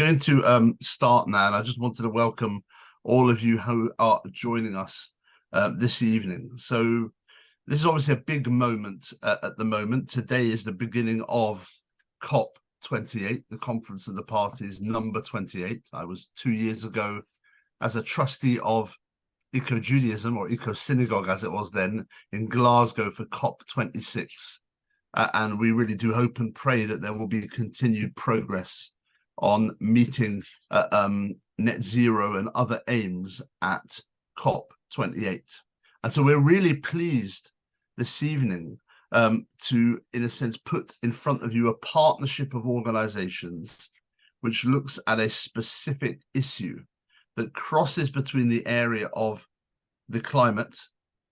Going to start now, and I just wanted to welcome all of you who are joining us this evening. So this is obviously a big moment at the moment. Today is the beginning of COP28, the Conference of the Parties number 28. I was 2 years ago as a trustee of EcoJudaism, or Eco Synagogue as it was then, in Glasgow for COP26. And we really do hope and pray that there will be continued progress on meeting net zero and other aims at COP28. And so we're really pleased this evening to, in a sense, put in front of you a partnership of organizations which looks at a specific issue that crosses between the area of the climate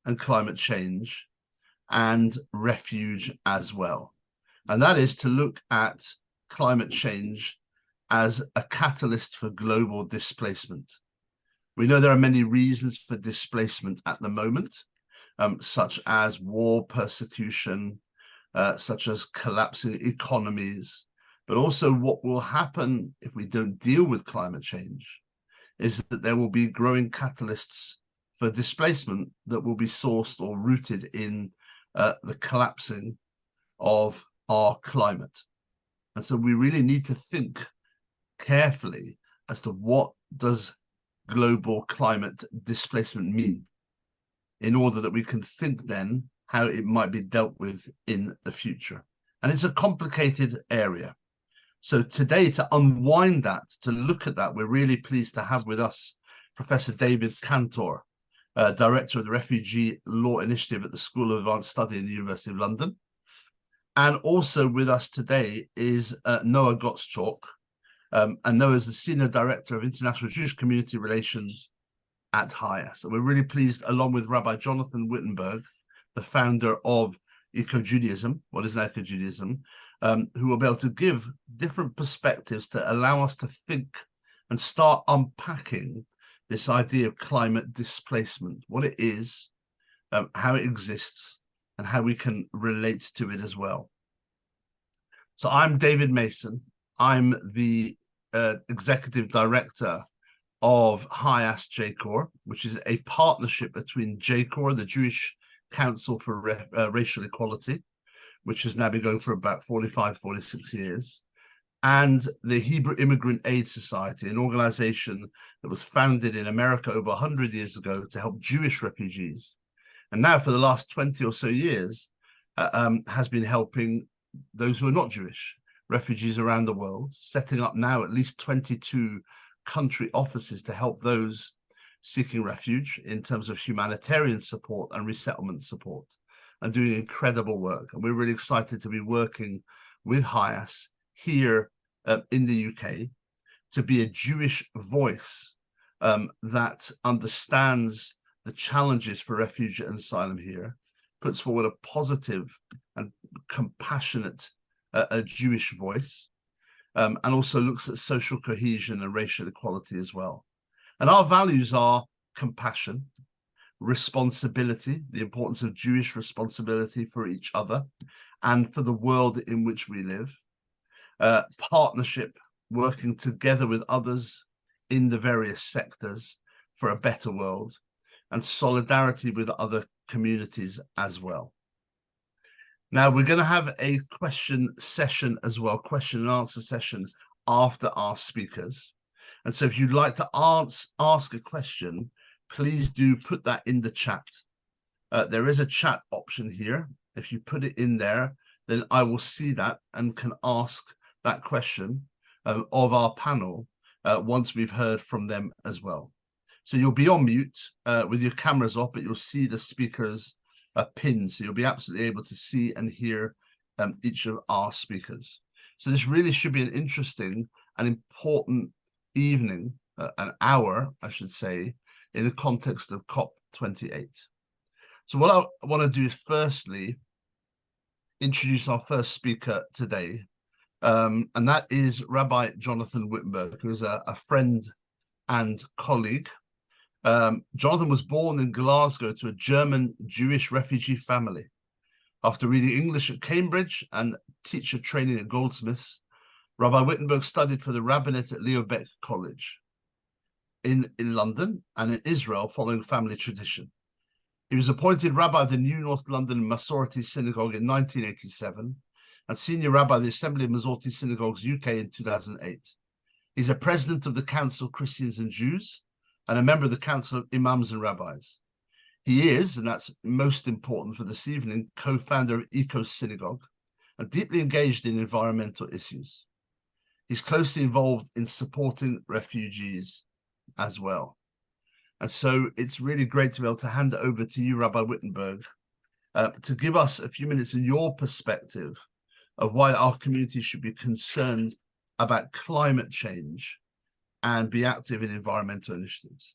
and climate change and refuge as well. And that is to look at climate change as a catalyst for global displacement. We know there are many reasons for displacement at the moment, such as war, persecution, such as collapsing economies, but also what will happen if we don't deal with climate change is that there will be growing catalysts for displacement that will be sourced or rooted in the collapsing of our climate. And so we really need to think carefully as to what does global climate displacement mean, in order that we can think then how it might be dealt with in the future. And it's a complicated area. So today, to unwind that, to look at that, we're really pleased to have with us Professor David Cantor, Director of the Refugee Law Initiative at the School of Advanced Study in the University of London. And also with us today is Noah Gottschalk, and Noah is the Senior Director of International Jewish Community Relations at HIAS+. So we're really pleased, along with Rabbi Jonathan Wittenberg, the founder of EcoJudaism, what is an EcoJudaism, who will be able to give different perspectives to allow us to think and start unpacking this idea of climate displacement, what it is, how it exists, and how we can relate to it as well. So I'm David Mason. I'm the Executive Director of HIAS+JCORE, which is a partnership between JCORE, the Jewish Council for Racial Equality, which has now been going for about 46 years, and the Hebrew Immigrant Aid Society, an organization that was founded in America over 100 years ago to help Jewish refugees. And now for the last 20 or so years, has been helping those who are not Jewish, refugees around the world, setting up now at least 22 country offices to help those seeking refuge in terms of humanitarian support and resettlement support, and doing incredible work. And we're really excited to be working with HIAS here in the UK to be a Jewish voice that understands the challenges for refugee and asylum here, puts forward a positive and compassionate a Jewish voice, and also looks at social cohesion and racial equality as well. And our values are compassion, responsibility, the importance of Jewish responsibility for each other and for the world in which we live, partnership, working together with others in the various sectors for a better world, and solidarity with other communities as well. Now, we're going to have a question session as well, question and answer session after our speakers. And so if you'd like to ask a question, please do put that in the chat. There is a chat option here. If you put it in there, then I will see that and can ask that question of our panel once we've heard from them as well. So you'll be on mute with your cameras off, but you'll see the speakers pinned, so you'll be absolutely able to see and hear each of our speakers. So this really should be an interesting and important evening, an hour, I should say, in the context of COP28. So what I want to do is firstly introduce our first speaker today, and that is Rabbi Jonathan Wittenberg, who is a friend and colleague. Jonathan was born in Glasgow to a German Jewish refugee family. After reading English at Cambridge and teacher training at Goldsmiths, Rabbi Wittenberg studied for the rabbinate at Leo Baeck College in London and in Israel, following family tradition. He was appointed rabbi of the New North London Masorti Synagogue in 1987 and senior rabbi of the Assembly of Masorti Synagogues UK in 2008. He's a president of the Council of Christians and Jews and a member of the Council of Imams and Rabbis. He is, and that's most important for this evening, co-founder of Eco Synagogue and deeply engaged in environmental issues. He's closely involved in supporting refugees as well. And so it's really great to be able to hand it over to you, Rabbi Wittenberg, to give us a few minutes in your perspective of why our community should be concerned about climate change and be active in environmental initiatives.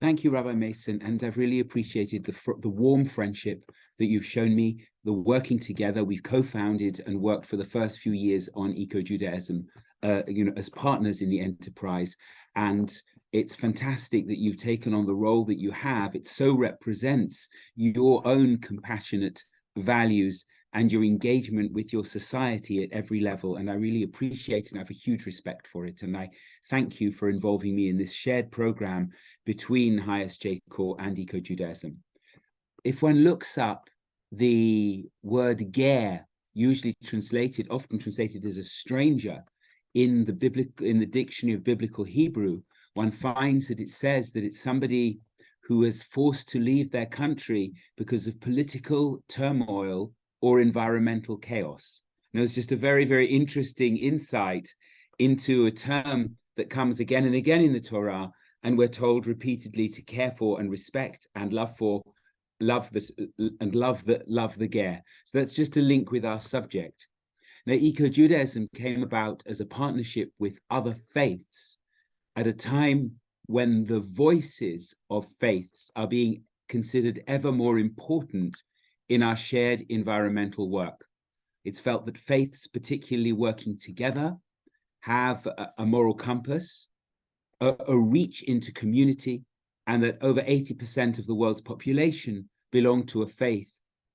Thank you, Rabbi Mason, and I've really appreciated the warm friendship that you've shown me, the working together. We've co-founded and worked for the first few years on EcoJudaism, as partners in the enterprise. And it's fantastic that you've taken on the role that you have. It so represents your own compassionate values and your engagement with your society at every level. And I really appreciate it and I have a huge respect for it. And I thank you for involving me in this shared program between HIAS+JCORE and EcoJudaism. If one looks up the word ger, often translated as a stranger, in the dictionary of biblical Hebrew, one finds that it says that it's somebody who is forced to leave their country because of political turmoil or environmental chaos. And it was just a very, very interesting insight into a term that comes again and again in the Torah, and we're told repeatedly to care for and respect and love the ger. So that's just a link with our subject. Now, EcoJudaism came about as a partnership with other faiths at a time when the voices of faiths are being considered ever more important in our shared environmental work. It's felt that faiths, particularly working together, have a moral compass, a reach into community, and that over 80% of the world's population belong to a faith,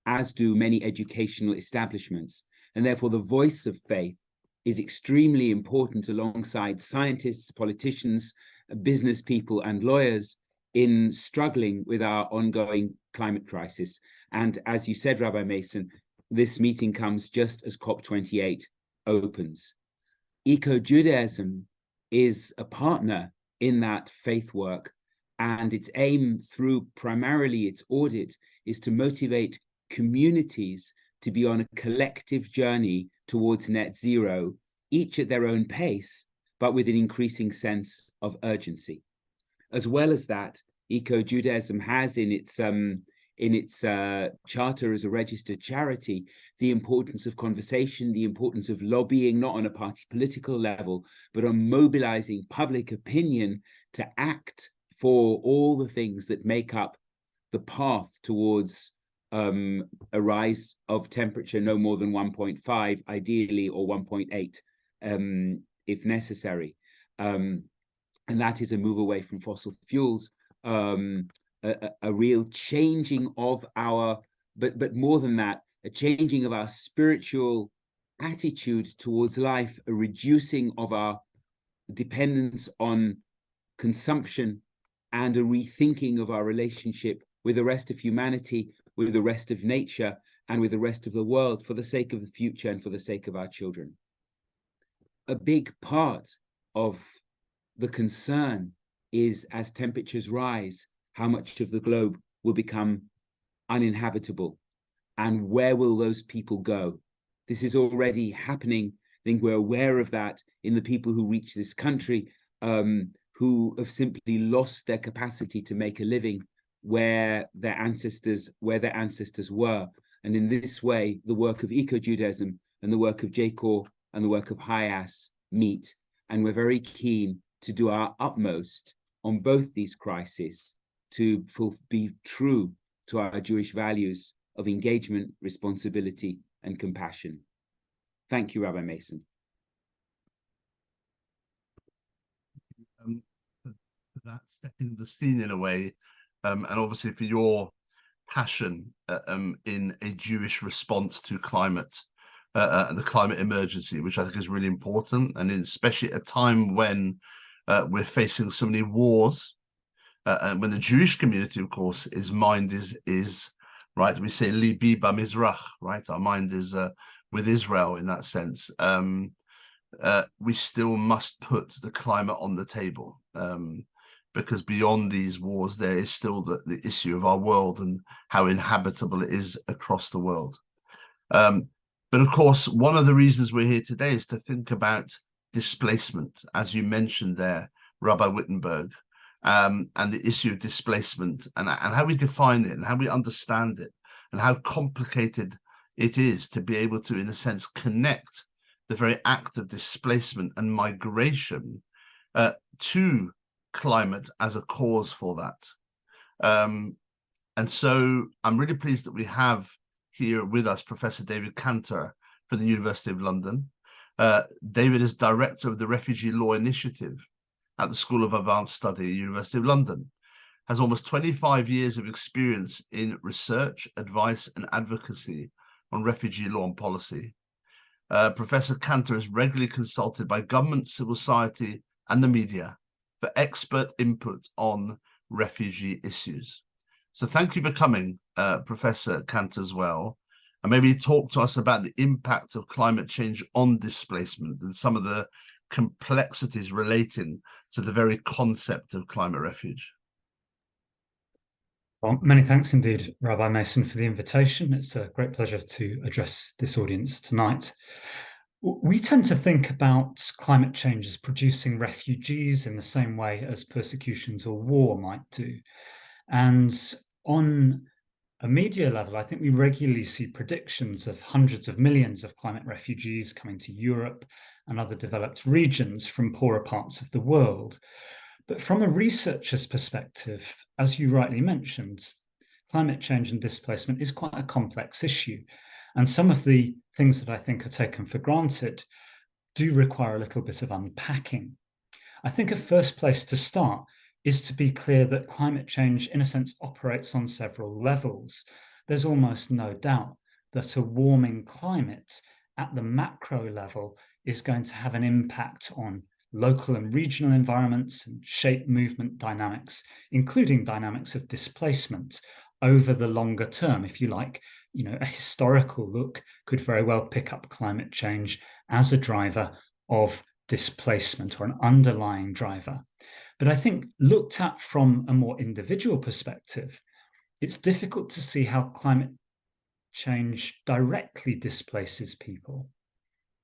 as do many educational establishments. And therefore, the voice of faith is extremely important alongside scientists, politicians, business people, and lawyers in struggling with our ongoing climate crisis. And as you said, Rabbi Mason, this meeting comes just as COP28 opens. EcoJudaism is a partner in that faith work, and its aim through primarily its audit is to motivate communities to be on a collective journey towards net zero, each at their own pace, but with an increasing sense of urgency. As well as that, EcoJudaism has in its charter as a registered charity the importance of conversation, the importance of lobbying, not on a party political level, but on mobilizing public opinion to act for all the things that make up the path towards a rise of temperature no more than 1.5, ideally, or 1.8 if necessary. And that is a move away from fossil fuels, a real changing of our, but more than that, a changing of our spiritual attitude towards life, a reducing of our dependence on consumption, and a rethinking of our relationship with the rest of humanity, with the rest of nature, and with the rest of the world for the sake of the future and for the sake of our children. A big part of the concern is, as temperatures rise, how much of the globe will become uninhabitable, and where will those people go? This is already happening. I think we're aware of that in the people who reach this country, who have simply lost their capacity to make a living where their ancestors were. And in this way, the work of EcoJudaism and the work of JCORE and the work of HIAS meet. And we're very keen to do our utmost on both these crises to be true to our Jewish values of engagement, responsibility, and compassion. Thank you, Rabbi Mason. That's setting the scene in a way, and obviously for your passion in a Jewish response to climate the climate emergency, which I think is really important, and especially at a time when we're facing so many wars, and when the Jewish community, of course, mind is right. We say Libi b'Mizrach, right? Our mind is with Israel in that sense. We still must put the climate on the table, because beyond these wars, there is still the issue of our world and how inhabitable it is across the world. But of course, one of the reasons we're here today is to think about displacement, as you mentioned there, Rabbi Wittenberg, and the issue of displacement and how we define it and how we understand it and how complicated it is to be able to, in a sense, connect the very act of displacement and migration to climate as a cause for that. And so I'm really pleased that we have here with us Professor David Cantor from the University of London. David is director of the Refugee Law Initiative at the School of Advanced Study at the University of London, has almost 25 years of experience in research, advice and advocacy on refugee law and policy. Professor Cantor is regularly consulted by government, civil society and the media for expert input on refugee issues. So thank you for coming, Professor Cantor, as well. And maybe talk to us about the impact of climate change on displacement and some of the complexities relating to the very concept of climate refuge. Well, many thanks indeed, Rabbi Mason, for the invitation. It's a great pleasure to address this audience tonight. We tend to think about climate change as producing refugees in the same way as persecutions or war might do. And on a media level, I think we regularly see predictions of hundreds of millions of climate refugees coming to Europe and other developed regions from poorer parts of the world. But from a researcher's perspective, as you rightly mentioned, climate change and displacement is quite a complex issue. And some of the things that I think are taken for granted do require a little bit of unpacking. I think a first place to start is to be clear that climate change, in a sense, operates on several levels. There's almost no doubt that a warming climate at the macro level is going to have an impact on local and regional environments and shape movement dynamics, including dynamics of displacement over the longer term. If you like, a historical look could very well pick up climate change as a driver of displacement or an underlying driver. But I think looked at from a more individual perspective, it's difficult to see how climate change directly displaces people.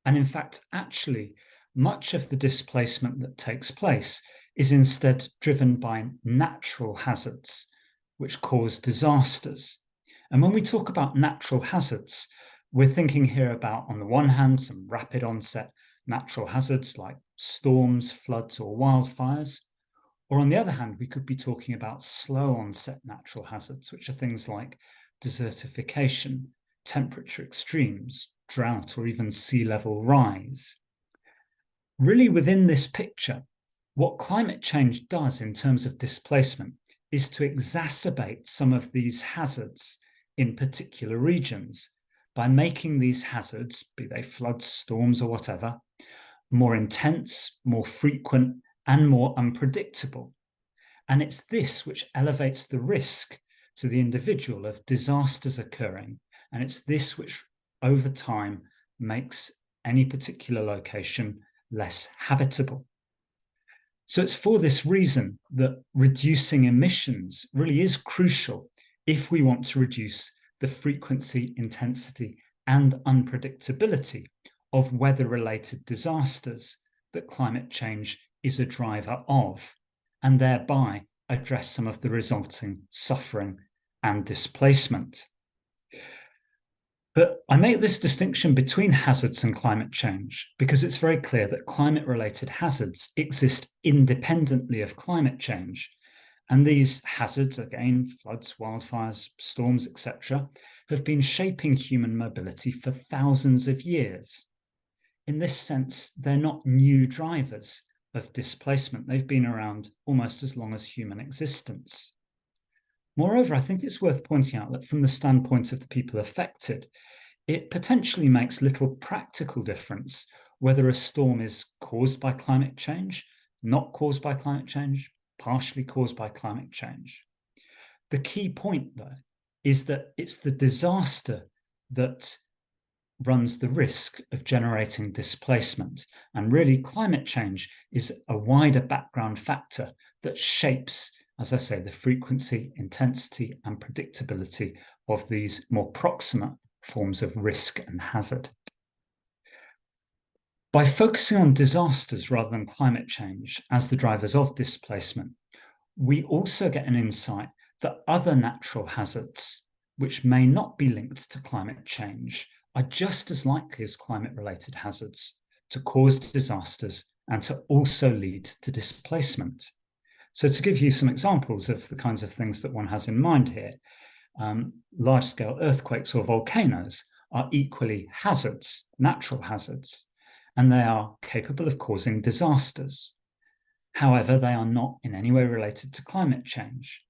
And in fact, actually, much of the displacement that takes place is instead driven by natural hazards, which cause disasters. And when we talk about natural hazards, we're thinking here about, on the one hand, some rapid onset natural hazards like storms, floods, or wildfires. Or on the other hand, we could be talking about slow onset natural hazards, which are things like desertification, temperature extremes, drought, or even sea level rise. Really, within this picture, what climate change does in terms of displacement is to exacerbate some of these hazards in particular regions by making these hazards, be they floods, storms, or whatever, more intense, more frequent, and more unpredictable. And it's this which elevates the risk to the individual of disasters occurring. And it's this which, over time, makes any particular location less habitable. So it's for this reason that reducing emissions really is crucial if we want to reduce the frequency, intensity, and unpredictability of weather-related disasters that climate change is a driver of, and thereby address some of the resulting suffering and displacement. But I make this distinction between hazards and climate change because it's very clear that climate-related hazards exist independently of climate change. And these hazards, again, floods, wildfires, storms, etc., have been shaping human mobility for thousands of years. In this sense, they're not new drivers of displacement. They've been around almost as long as human existence. Moreover, I think it's worth pointing out that from the standpoint of the people affected, it potentially makes little practical difference whether a storm is caused by climate change, not caused by climate change, partially caused by climate change. The key point, though, is that it's the disaster that runs the risk of generating displacement. And really, climate change is a wider background factor that shapes, as I say, the frequency, intensity, and predictability of these more proximate forms of risk and hazard. By focusing on disasters rather than climate change as the drivers of displacement, we also get an insight that other natural hazards, which may not be linked to climate change, are just as likely as climate-related hazards to cause disasters and to also lead to displacement. So to give you some examples of the kinds of things that one has in mind here, large-scale earthquakes or volcanoes are equally hazards, natural hazards, and they are capable of causing disasters. However, they are not in any way related to climate change.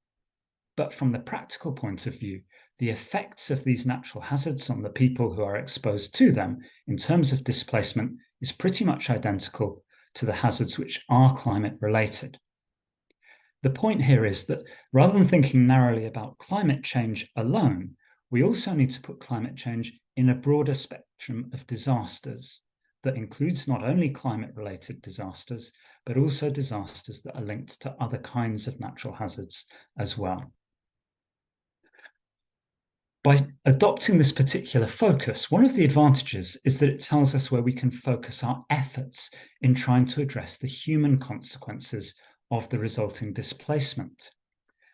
But from the practical point of view, the effects of these natural hazards on the people who are exposed to them in terms of displacement is pretty much identical to the hazards which are climate related. The point here is that rather than thinking narrowly about climate change alone, we also need to put climate change in a broader spectrum of disasters that includes not only climate-related disasters, but also disasters that are linked to other kinds of natural hazards as well. By adopting this particular focus, one of the advantages is that it tells us where we can focus our efforts in trying to address the human consequences of the resulting displacement.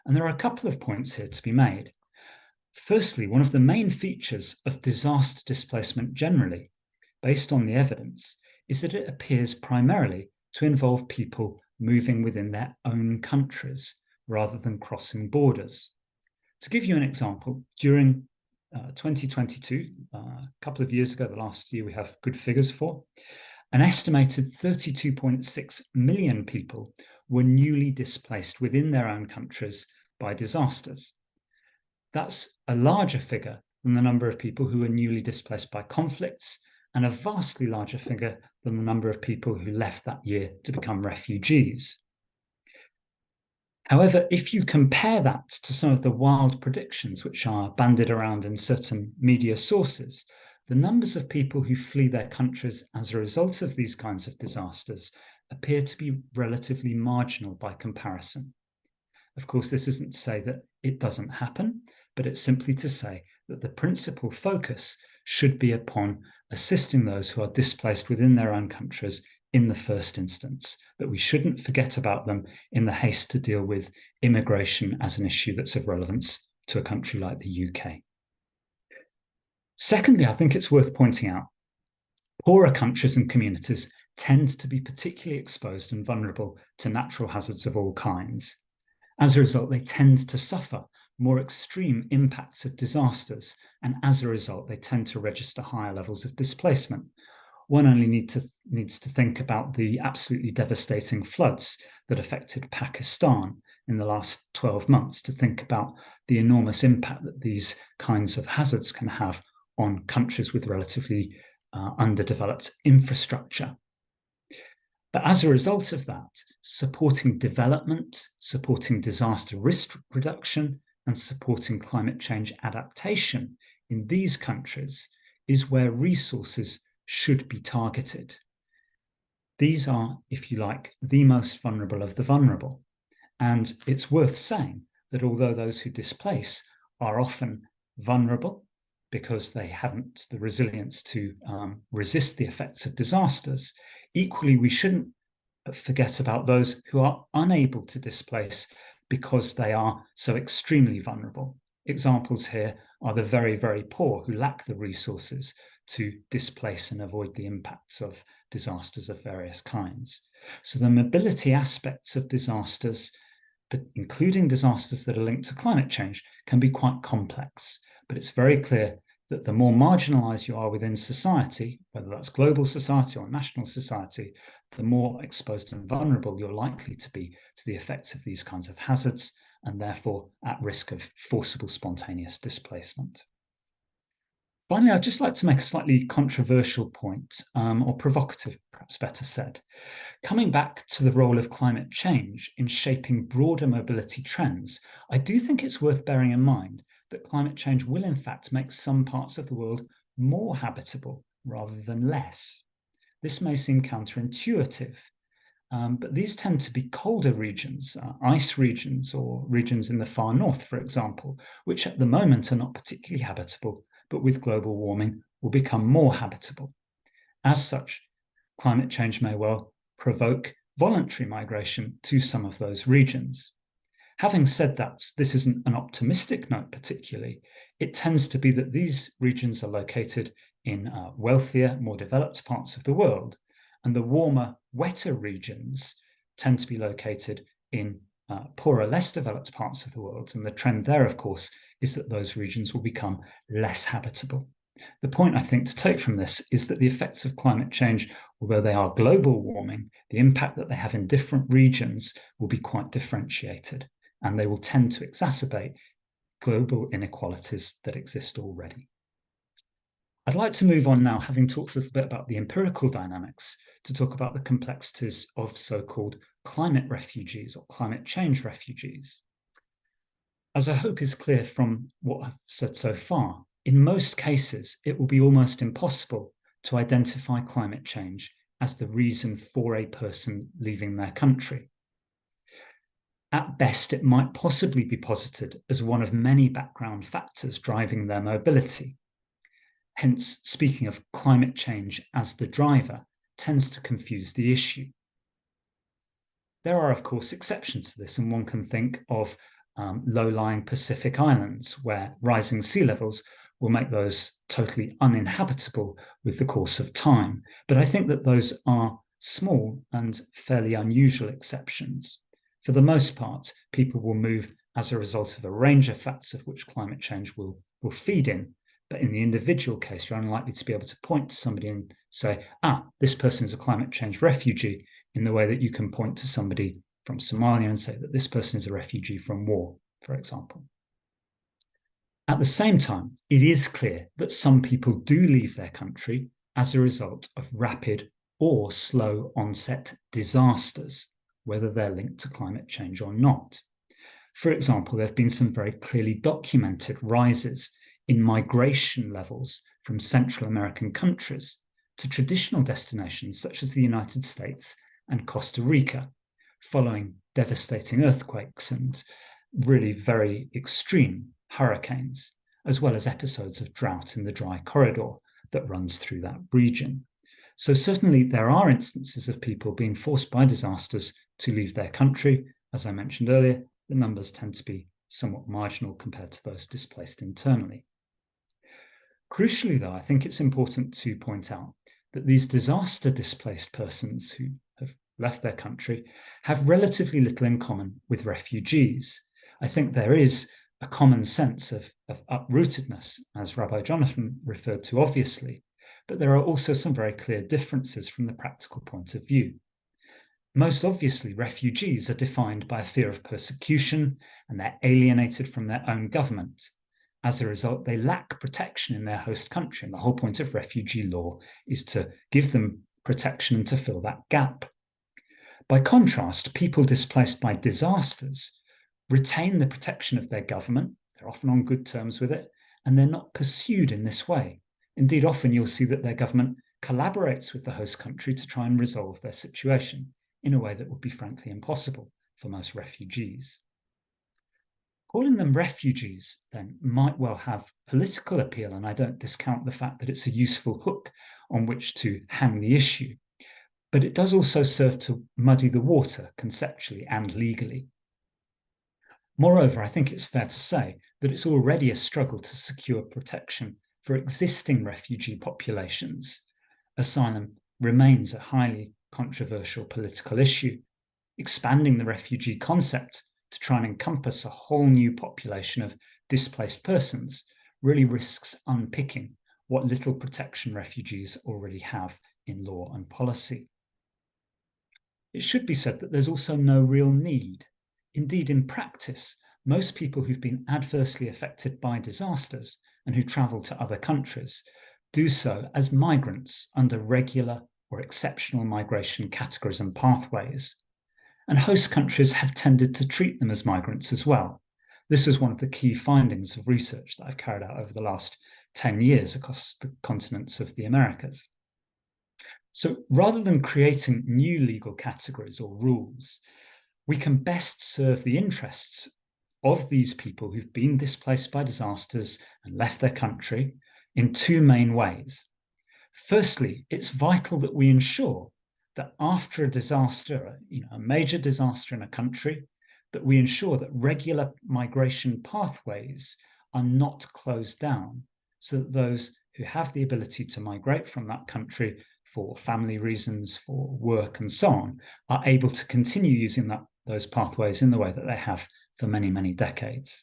And there are a couple of points here to be made. Firstly, one of the main features of disaster displacement generally, based on the evidence, is that it appears primarily to involve people moving within their own countries rather than crossing borders. To give you an example, during 2022, a couple of years ago, the last year we have good figures for, an estimated 32.6 million people were newly displaced within their own countries by disasters. That's a larger figure than the number of people who were newly displaced by conflicts, and a vastly larger figure than the number of people who left that year to become refugees. However, if you compare that to some of the wild predictions which are bandied around in certain media sources, the numbers of people who flee their countries as a result of these kinds of disasters appear to be relatively marginal by comparison. Of course, this isn't to say that it doesn't happen, but it's simply to say that the principal focus should be upon assisting those who are displaced within their own countries in the first instance, that we shouldn't forget about them in the haste to deal with immigration as an issue that's of relevance to a country like the UK. Secondly, I think it's worth pointing out, poorer countries and communities tend to be particularly exposed and vulnerable to natural hazards of all kinds. As a result, they tend to suffer more extreme impacts of disasters, and as a result, they tend to register higher levels of displacement. One only needs to think about the absolutely devastating floods that affected Pakistan in the last 12 months to think about the enormous impact that these kinds of hazards can have on countries with relatively underdeveloped infrastructure. But as a result of that, supporting development, supporting disaster risk reduction, and supporting climate change adaptation in these countries is where resources should be targeted. These are, if you like, the most vulnerable of the vulnerable. And it's worth saying that although those who displace are often vulnerable because they haven't the resilience to resist the effects of disasters, equally we shouldn't forget about those who are unable to displace because they are so extremely vulnerable. Examples here are the very, very poor who lack the resources to displace and avoid the impacts of disasters of various kinds. So the mobility aspects of disasters, but including disasters that are linked to climate change, can be quite complex. But it's very clear that the more marginalized you are within society, whether that's global society or national society, the more exposed and vulnerable you're likely to be to the effects of these kinds of hazards, and therefore at risk of forcible spontaneous displacement. Finally, I'd just like to make a slightly controversial point, or provocative, perhaps better said. Coming back to the role of climate change in shaping broader mobility trends, I do think it's worth bearing in mind that climate change will in fact make some parts of the world more habitable rather than less. This may seem counterintuitive, but these tend to be colder regions, ice regions, or regions in the far north, for example, which at the moment are not particularly habitable, but with global warming will become more habitable. As such, climate change may well provoke voluntary migration to some of those regions. Having said that, this isn't an optimistic note particularly. It tends to be that these regions are located in wealthier, more developed parts of the world, and the warmer, wetter regions tend to be located in poorer, less developed parts of the world. And the trend there, of course, is that those regions will become less habitable. The point I think to take from this is that the effects of climate change, although they are global warming, the impact that they have in different regions will be quite differentiated, and they will tend to exacerbate global inequalities that exist already. I'd like to move on now, having talked a little bit about the empirical dynamics, to talk about the complexities of so-called climate refugees or climate change refugees. As I hope is clear from what I've said so far, in most cases, it will be almost impossible to identify climate change as the reason for a person leaving their country. At best, it might possibly be posited as one of many background factors driving their mobility. Hence, speaking of climate change as the driver tends to confuse the issue. There are, of course, exceptions to this, and one can think of low-lying Pacific islands where rising sea levels will make those totally uninhabitable with the course of time. But I think that those are small and fairly unusual exceptions. For the most part, people will move as a result of a range of factors of which climate change will feed in. But in the individual case, you're unlikely to be able to point to somebody and say, this person is a climate change refugee, in the way that you can point to somebody from Somalia and say that this person is a refugee from war, for example. At the same time, it is clear that some people do leave their country as a result of rapid or slow onset disasters, whether they're linked to climate change or not. For example, there have been some very clearly documented rises in migration levels from Central American countries to traditional destinations such as the United States and Costa Rica, following devastating earthquakes and really very extreme hurricanes, as well as episodes of drought in the dry corridor that runs through that region. So certainly there are instances of people being forced by disasters to leave their country. As I mentioned earlier, the numbers tend to be somewhat marginal compared to those displaced internally. Crucially, though, I think it's important to point out that these disaster-displaced persons who have left their country have relatively little in common with refugees. I think there is a common sense of uprootedness, as Rabbi Jonathan referred to obviously, but there are also some very clear differences from the practical point of view. Most obviously, refugees are defined by a fear of persecution, and they're alienated from their own government. As a result, they lack protection in their host country, and the whole point of refugee law is to give them protection and to fill that gap. By contrast, people displaced by disasters retain the protection of their government, they're often on good terms with it, and they're not pursued in this way. Indeed, often you'll see that their government collaborates with the host country to try and resolve their situation in a way that would be frankly impossible for most refugees. Calling them refugees, then, might well have political appeal, and I don't discount the fact that it's a useful hook on which to hang the issue. But it does also serve to muddy the water conceptually and legally. Moreover, I think it's fair to say that it's already a struggle to secure protection for existing refugee populations. Asylum remains a highly controversial political issue. Expanding the refugee concept to try and encompass a whole new population of displaced persons really risks unpicking what little protection refugees already have in law and policy. It should be said that there's also no real need. Indeed, in practice, most people who've been adversely affected by disasters and who travel to other countries do so as migrants under regular or exceptional migration categories and pathways. And host countries have tended to treat them as migrants as well. This was one of the key findings of research that I've carried out over the last 10 years across the continents of the Americas. So rather than creating new legal categories or rules, we can best serve the interests of these people who've been displaced by disasters and left their country in two main ways. Firstly, it's vital that we ensure that after a disaster, a major disaster in a country, that we ensure that regular migration pathways are not closed down, so that those who have the ability to migrate from that country for family reasons, for work and so on, are able to continue using those pathways in the way that they have for many, many decades.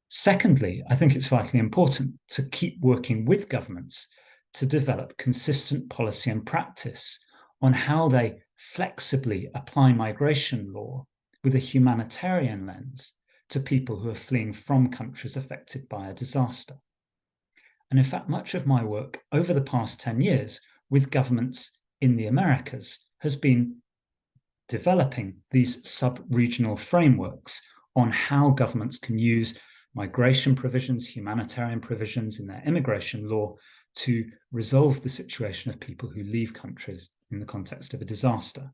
Secondly, I think it's vitally important to keep working with governments to develop consistent policy and practice on how they flexibly apply migration law with a humanitarian lens to people who are fleeing from countries affected by a disaster. And in fact, much of my work over the past 10 years with governments in the Americas has been developing these sub-regional frameworks on how governments can use migration provisions, humanitarian provisions in their immigration law to resolve the situation of people who leave countries in the context of a disaster.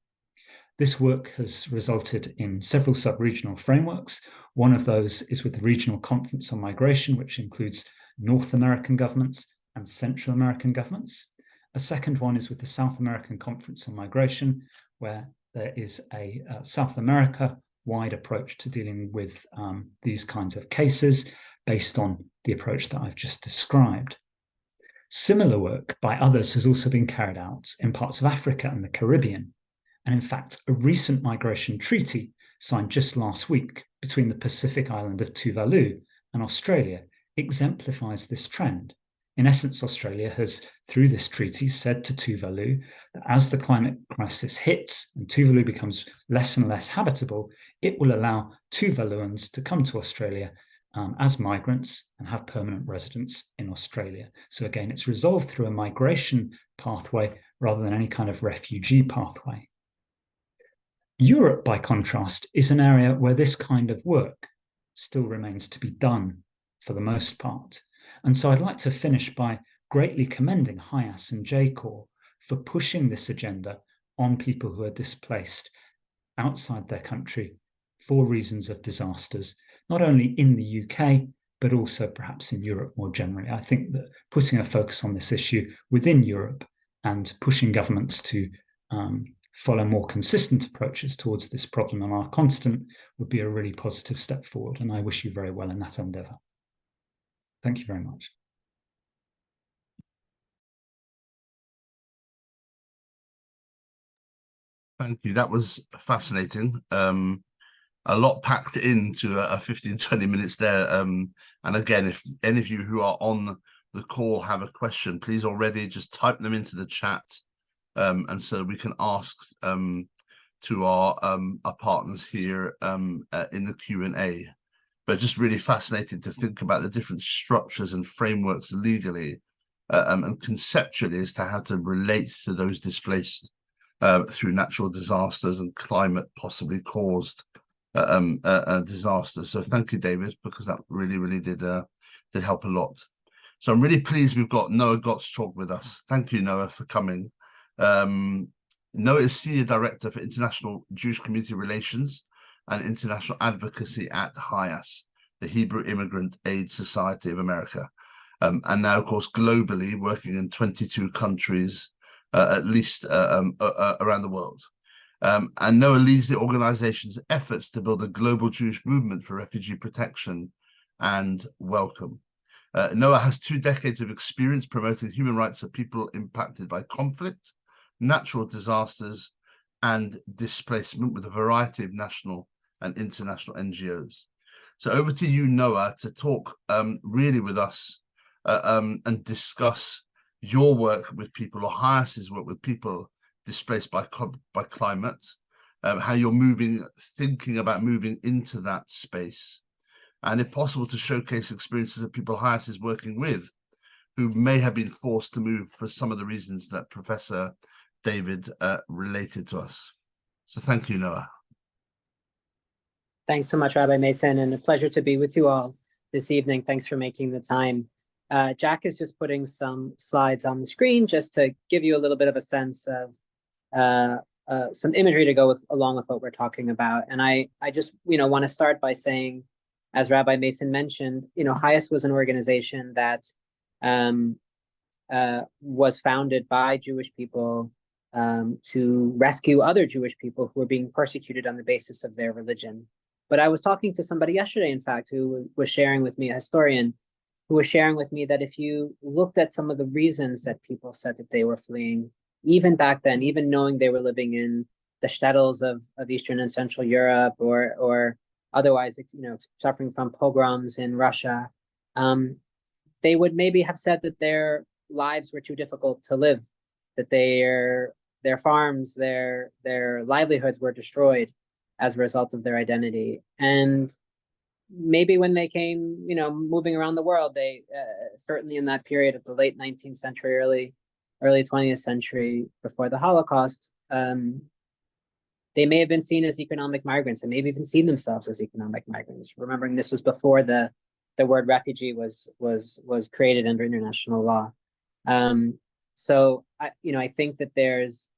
This work has resulted in several sub-regional frameworks. One of those is with the Regional Conference on Migration, which includes North American governments and Central American governments. A second one is with the South American Conference on Migration, where there is a South America-wide approach to dealing with these kinds of cases based on the approach that I've just described. Similar work by others has also been carried out in parts of Africa and the Caribbean. And in fact, a recent migration treaty signed just last week between the Pacific island of Tuvalu and Australia exemplifies this trend. In essence, Australia has, through this treaty, said to Tuvalu that as the climate crisis hits and Tuvalu becomes less and less habitable, it will allow Tuvaluans to come to Australia as migrants and have permanent residence in Australia. So again, it's resolved through a migration pathway rather than any kind of refugee pathway. Europe, by contrast, is an area where this kind of work still remains to be done for the most part. And so I'd like to finish by greatly commending HIAS+JCORE for pushing this agenda on people who are displaced outside their country for reasons of disasters, not only in the UK, but also perhaps in Europe more generally. I think that putting a focus on this issue within Europe and pushing governments to follow more consistent approaches towards this problem on our continent would be a really positive step forward. And I wish you very well in that endeavour. Thank you very much. Thank you. That was fascinating. A lot packed into a 15, 20 minutes there. And again, if any of you who are on the call have a question, please already just type them into the chat. And so we can ask to our partners here in the Q&A. But just really fascinating to think about the different structures and frameworks legally and conceptually as to how to relate to those displaced through natural disasters and climate possibly caused disasters. So thank you, David, because that really did help a lot. So I'm really pleased we've got Noah Gottschalk with us. Thank you, Noah, for coming. Noah is Senior Director for International Jewish Community Relations and International Advocacy at HIAS, the Hebrew Immigrant Aid Society of America. And now, of course, globally, working in 22 countries, at least around the world. And Noah leads the organization's efforts to build a global Jewish movement for refugee protection and welcome. Noah has 2 decades of experience promoting human rights of people impacted by conflict, natural disasters, and displacement with a variety of national and international NGOs. So over to you, Noah, to talk really with us and discuss your work with people, or HIAS's work with people displaced by climate, how you're thinking about moving into that space, and if possible to showcase experiences of people HIAS is working with, who may have been forced to move for some of the reasons that Professor David related to us. So thank you, Noah. Thanks so much, Rabbi Mason, and a pleasure to be with you all this evening. Thanks for making the time. Jack is just putting some slides on the screen just to give you a little bit of a sense of some imagery to go along with what we're talking about. And I just want to start by saying, as Rabbi Mason mentioned, HIAS was an organization that was founded by Jewish people to rescue other Jewish people who were being persecuted on the basis of their religion. But I was talking to somebody yesterday, in fact, who was sharing with me, a historian, who was sharing with me that if you looked at some of the reasons that people said that they were fleeing, even back then, even knowing they were living in the shtetls of Eastern and Central Europe, or otherwise, suffering from pogroms in Russia, they would maybe have said that their lives were too difficult to live, that their farms, their livelihoods were destroyed as a result of their identity. And maybe when they came, moving around the world, they certainly in that period of the late 19th century, early 20th century, before the Holocaust, they may have been seen as economic migrants, and maybe even seen themselves as economic migrants. Remembering this was before the word refugee was created under international law. So I think that there's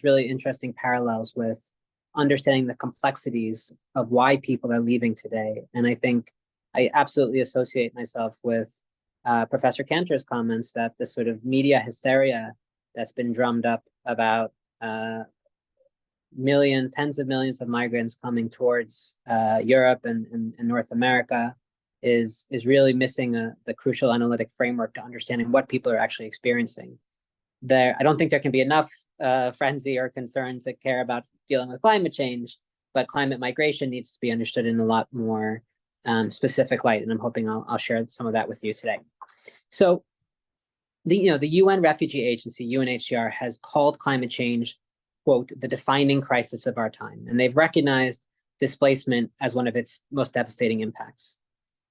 really interesting parallels with understanding the complexities of why people are leaving today. And I think I absolutely associate myself with Professor Cantor's comments that the sort of media hysteria that's been drummed up about tens of millions of migrants coming towards Europe and North America is really missing the crucial analytic framework to understanding what people are actually experiencing. I don't think there can be enough frenzy or concern to care about dealing with climate change, but climate migration needs to be understood in a lot more specific light, and I'm hoping I'll share some of that with you today. So, the UN Refugee Agency, UNHCR, has called climate change, quote, the defining crisis of our time, and they've recognized displacement as one of its most devastating impacts.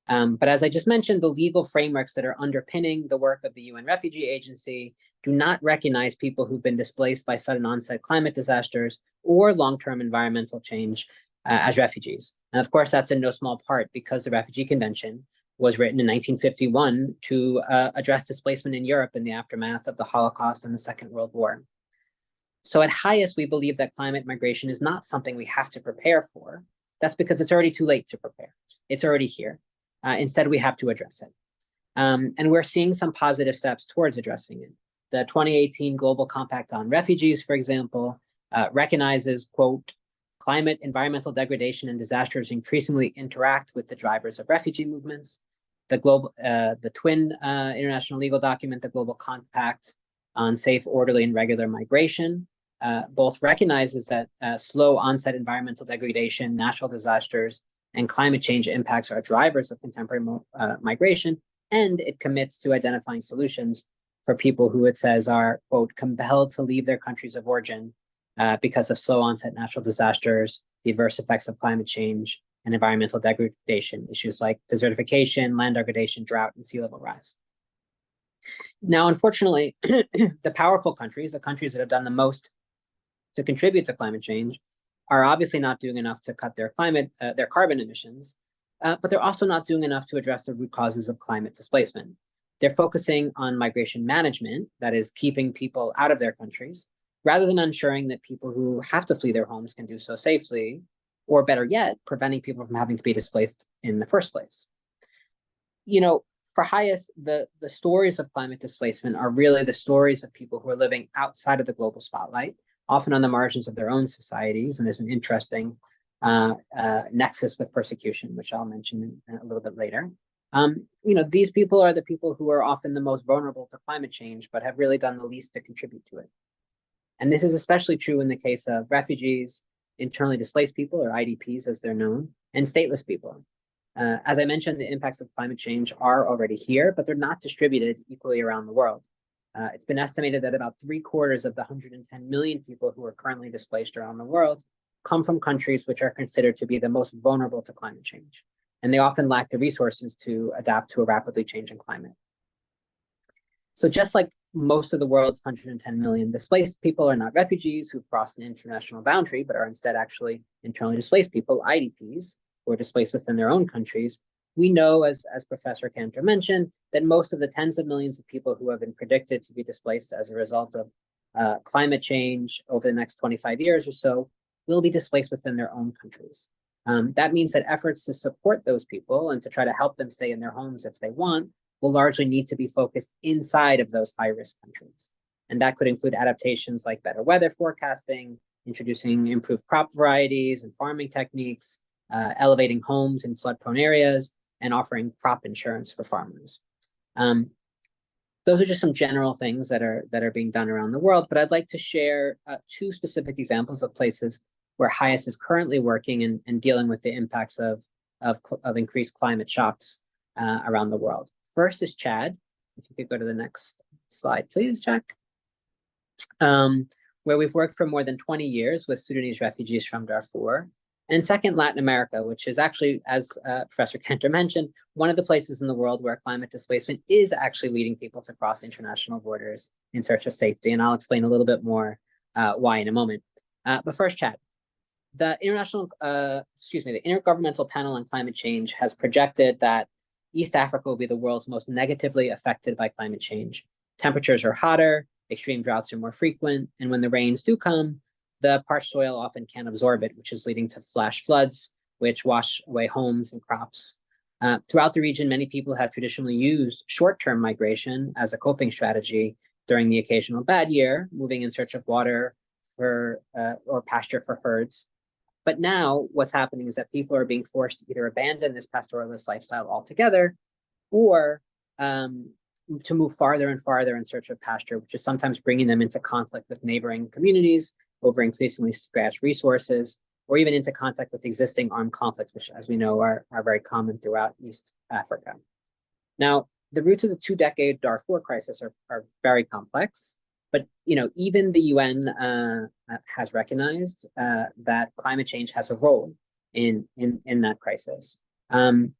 But as I just mentioned, the legal frameworks that are underpinning the work of the UN Refugee Agency do not recognize people who've been displaced by sudden onset climate disasters or long-term environmental change as refugees. And of course, that's in no small part because the Refugee Convention was written in 1951 to address displacement in Europe in the aftermath of the Holocaust and the Second World War. So at HIAS, we believe that climate migration is not something we have to prepare for. That's because it's already too late to prepare. It's already here. Instead, we have to address it. And we're seeing some positive steps towards addressing it. The 2018 Global Compact on Refugees, for example, recognizes, quote, climate, environmental degradation, and disasters increasingly interact with the drivers of refugee movements. The twin international legal document, the Global Compact on Safe, Orderly, and Regular Migration, both recognizes that slow onset environmental degradation, natural disasters, and climate change impacts are drivers of contemporary migration, and it commits to identifying solutions for people who it says are, quote, compelled to leave their countries of origin because of slow onset natural disasters, the adverse effects of climate change, and environmental degradation, issues like desertification, land degradation, drought, and sea level rise. Now, unfortunately, the powerful countries, the countries that have done the most to contribute to climate change, are obviously not doing enough to cut their carbon emissions, but they're also not doing enough to address the root causes of climate displacement. They're focusing on migration management, that is, keeping people out of their countries, rather than ensuring that people who have to flee their homes can do so safely, or better yet, preventing people from having to be displaced in the first place. For HIAS, the stories of climate displacement are really the stories of people who are living outside of the global spotlight, often on the margins of their own societies, and is an interesting nexus with persecution, which I'll mention a little bit later. These people are the people who are often the most vulnerable to climate change, but have really done the least to contribute to it. And this is especially true in the case of refugees, internally displaced people, or IDPs as they're known, and stateless people. As I mentioned, the impacts of climate change are already here, but they're not distributed equally around the world. It's been estimated that about 3/4 of the 110 million people who are currently displaced around the world come from countries which are considered to be the most vulnerable to climate change. and they often lack the resources to adapt to a rapidly changing climate. So just like most of the world's 110 million displaced people are not refugees who've crossed an international boundary, but are instead actually internally displaced people, IDPs, who are displaced within their own countries, we know, as Professor Cantor mentioned, that most of the tens of millions of people who have been predicted to be displaced as a result of climate change over the next 25 years or so will be displaced within their own countries. That means that efforts to support those people and to try to help them stay in their homes if they want will largely need to be focused inside of those high-risk countries. And that could include adaptations like better weather forecasting, introducing improved crop varieties and farming techniques, elevating homes in flood-prone areas, and offering crop insurance for farmers. Those are just some general things that are being done around the world, but I'd like to share two specific examples of places where HIAS is currently working and dealing with the impacts of increased climate shocks around the world. First is Chad. If you could go to the next slide, please, Jack. Where we've worked for more than 20 years with Sudanese refugees from Darfur. And second, Latin America, which is actually, as Professor Cantor mentioned, one of the places in the world where climate displacement is actually leading people to cross international borders in search of safety. And I'll explain a little bit more why in a moment. But first, Chad. The Intergovernmental Panel on Climate Change has projected that East Africa will be the world's most negatively affected by climate change. Temperatures are hotter, extreme droughts are more frequent, and when the rains do come, the parched soil often can't absorb it, which is leading to flash floods, which wash away homes and crops. Throughout the region, many people have traditionally used short-term migration as a coping strategy during the occasional bad year, moving in search of water or pasture for herds. But now what's happening is that people are being forced to either abandon this pastoralist lifestyle altogether or to move farther and farther in search of pasture, which is sometimes bringing them into conflict with neighboring communities over increasingly scarce resources, or even into contact with existing armed conflicts, which, as we know, are very common throughout East Africa. Now, the roots of the two-decade Darfur crisis are very complex. But even the UN has recognized that climate change has a role in that crisis. And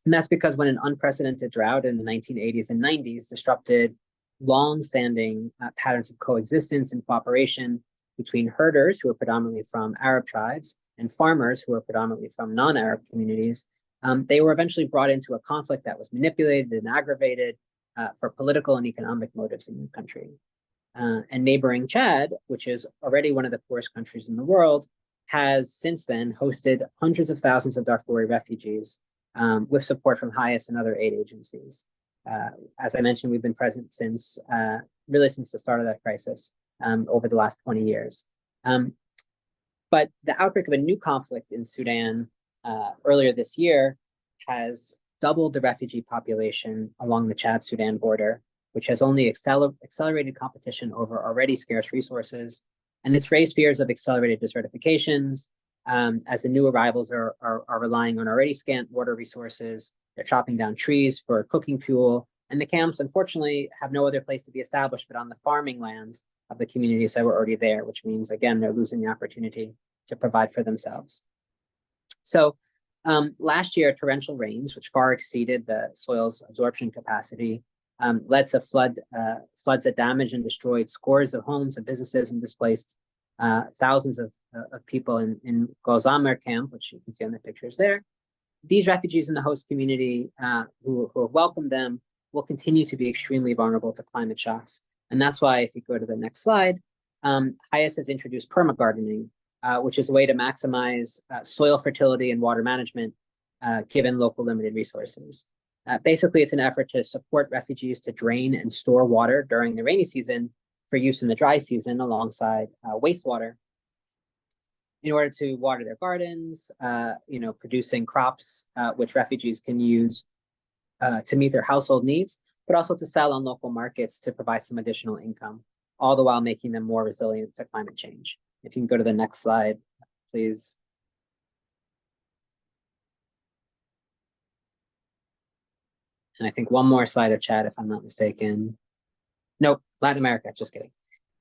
that's because when an unprecedented drought in the 1980s and 90s disrupted long-standing patterns of coexistence and cooperation between herders who are predominantly from Arab tribes and farmers who are predominantly from non-Arab communities, they were eventually brought into a conflict that was manipulated and aggravated for political and economic motives in the country. And neighboring Chad, which is already one of the poorest countries in the world, has since then hosted hundreds of thousands of Darfuri refugees with support from HIAS and other aid agencies. As I mentioned, we've been present since the start of that crisis over the last 20 years. But the outbreak of a new conflict in Sudan earlier this year has doubled the refugee population along the Chad-Sudan border, which has only accelerated competition over already scarce resources. And it's raised fears of accelerated desertifications as the new arrivals are relying on already scant water resources. They're chopping down trees for cooking fuel. And the camps, unfortunately, have no other place to be established but on the farming lands of the communities that were already there, which means, again, they're losing the opportunity to provide for themselves. So last year, torrential rains, which far exceeded the soil's absorption capacity, led to floods that damaged and destroyed scores of homes and businesses and displaced thousands of people in Golzamer camp, which you can see on the pictures there. These refugees in the host community who welcomed them will continue to be extremely vulnerable to climate shocks. And that's why, if you go to the next slide, HIAS has introduced permagardening, which is a way to maximize soil fertility and water management given local limited resources. Basically, it's an effort to support refugees to drain and store water during the rainy season for use in the dry season alongside wastewater in order to water their gardens, producing crops which refugees can use to meet their household needs, but also to sell on local markets to provide some additional income, all the while making them more resilient to climate change. If you can go to the next slide, please. And I think one more slide of Chad, if I'm not mistaken. Nope, Latin America, just kidding.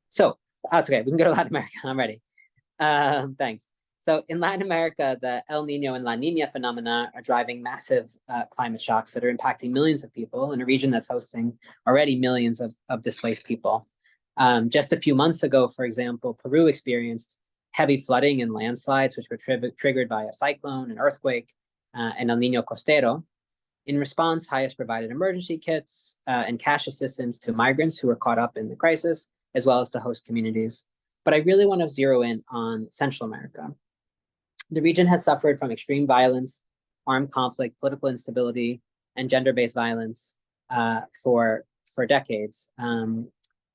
So, that's okay, we can go to Latin America, I'm ready. Thanks. So in Latin America, the El Nino and La Nina phenomena are driving massive climate shocks that are impacting millions of people in a region that's hosting already millions of displaced people. Just a few months ago, for example, Peru experienced heavy flooding and landslides, which were triggered by a cyclone, an earthquake, and El Nino Costero. In response, HIAS provided emergency kits and cash assistance to migrants who were caught up in the crisis, as well as to host communities. But I really want to zero in on Central America. The region has suffered from extreme violence, armed conflict, political instability, and gender-based violence for decades,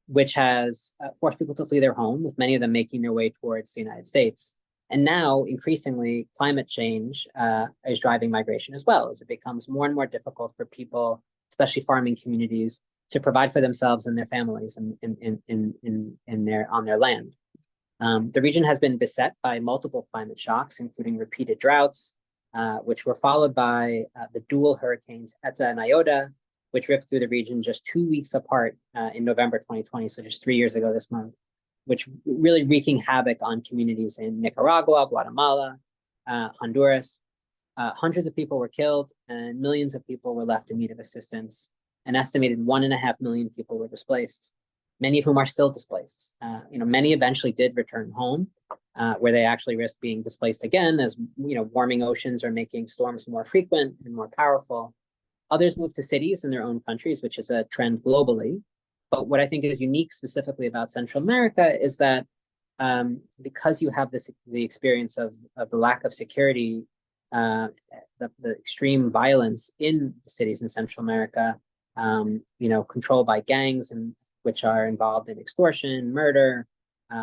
which has forced people to flee their home, with many of them making their way towards the United States. And now, increasingly, climate change is driving migration as well, as it becomes more and more difficult for people, especially farming communities, to provide for themselves and their families on their land. The region has been beset by multiple climate shocks, including repeated droughts, which were followed by the dual hurricanes Eta and Iota, which ripped through the region just 2 weeks apart in November 2020, so just 3 years ago this month, which really wreaking havoc on communities in Nicaragua, Guatemala, Honduras. Hundreds of people were killed and millions of people were left in need of assistance. An estimated 1.5 million people were displaced, many of whom are still displaced. Many eventually did return home, where they actually risk being displaced again, as warming oceans are making storms more frequent and more powerful. Others moved to cities in their own countries, which is a trend globally. But what I think is unique specifically about Central America is that because you have the experience of the lack of security, the extreme violence in the cities in Central America, controlled by gangs and which are involved in extortion, murder,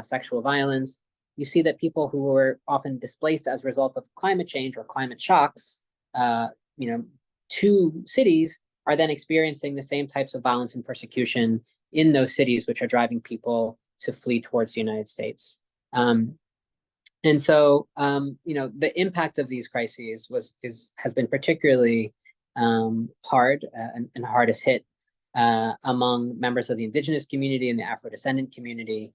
sexual violence, you see that people who were often displaced as a result of climate change or climate shocks, to cities are then experiencing the same types of violence and persecution in those cities, which are driving people to flee towards the United States. And so, the impact of these crises has been particularly hard and hardest hit among members of the indigenous community and the Afro-descendant community.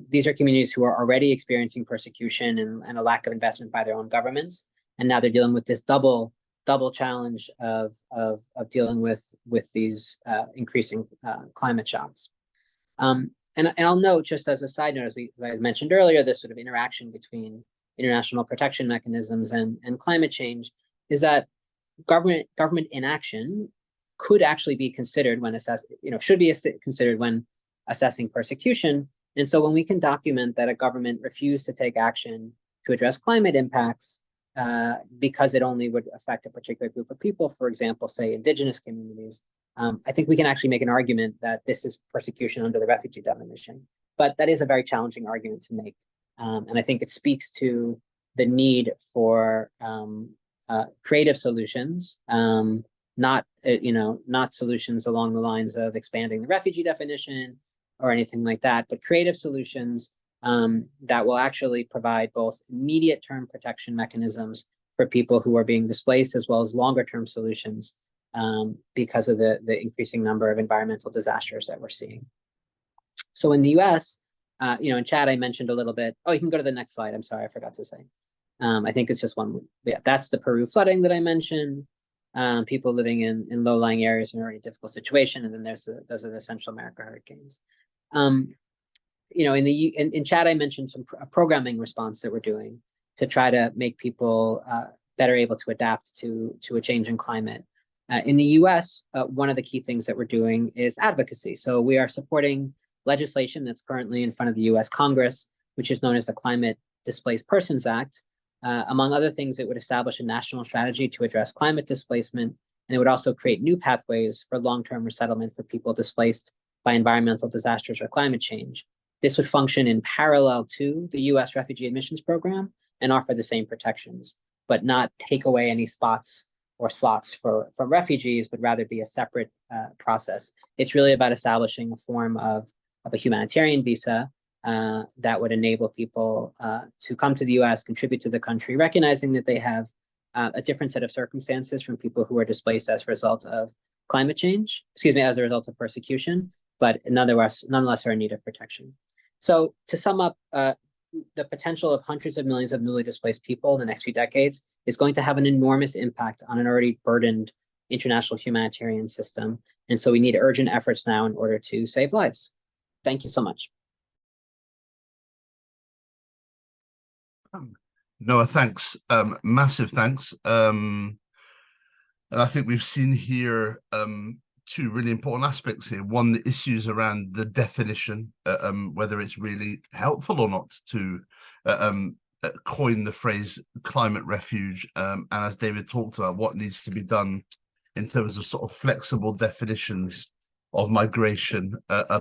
These are communities who are already experiencing persecution and a lack of investment by their own governments, and now they're dealing with this double challenge of dealing with these increasing climate shocks. And I'll note, just as a side note, as I mentioned earlier, this sort of interaction between international protection mechanisms and climate change is that government inaction could actually be considered when considered when assessing persecution. And so when we can document that a government refused to take action to address climate impacts because it only would affect a particular group of people, for example, say indigenous communities, I think we can actually make an argument that this is persecution under the refugee definition. But that is a very challenging argument to make. And I think it speaks to the need for creative solutions, not solutions along the lines of expanding the refugee definition or anything like that, but creative solutions that will actually provide both immediate term protection mechanisms for people who are being displaced, as well as longer term solutions because of the increasing number of environmental disasters that we're seeing. So in the US, in chat, I mentioned a little bit. Oh, you can go to the next slide. I'm sorry, I forgot to say. I think it's just one. Yeah, that's the Peru flooding that I mentioned. People living in low-lying areas in a already difficult situation, and then those are the Central America hurricanes. In chat, I mentioned some programming response that we're doing to try to make people better able to adapt to a change in climate. In the US, one of the key things that we're doing is advocacy. So we are supporting legislation that's currently in front of the US Congress, which is known as the Climate Displaced Persons Act. Among other things, it would establish a national strategy to address climate displacement, and it would also create new pathways for long-term resettlement for people displaced by environmental disasters or climate change. This would function in parallel to the US Refugee Admissions Program and offer the same protections, but not take away any spots or slots from refugees, but rather be a separate process. It's really about establishing a form of a humanitarian visa that would enable people to come to the US, contribute to the country, recognizing that they have a different set of circumstances from people who are displaced as a result of climate change, as a result of persecution, but nonetheless are in need of protection. So to sum up, the potential of hundreds of millions of newly displaced people in the next few decades is going to have an enormous impact on an already burdened international humanitarian system. And so we need urgent efforts now in order to save lives. Thank you so much. Noah, thanks. Massive thanks. And I think we've seen here two really important aspects here. One, the issues around the definition, whether it's really helpful or not to coin the phrase climate refuge. And as David talked about, what needs to be done in terms of sort of flexible definitions of migration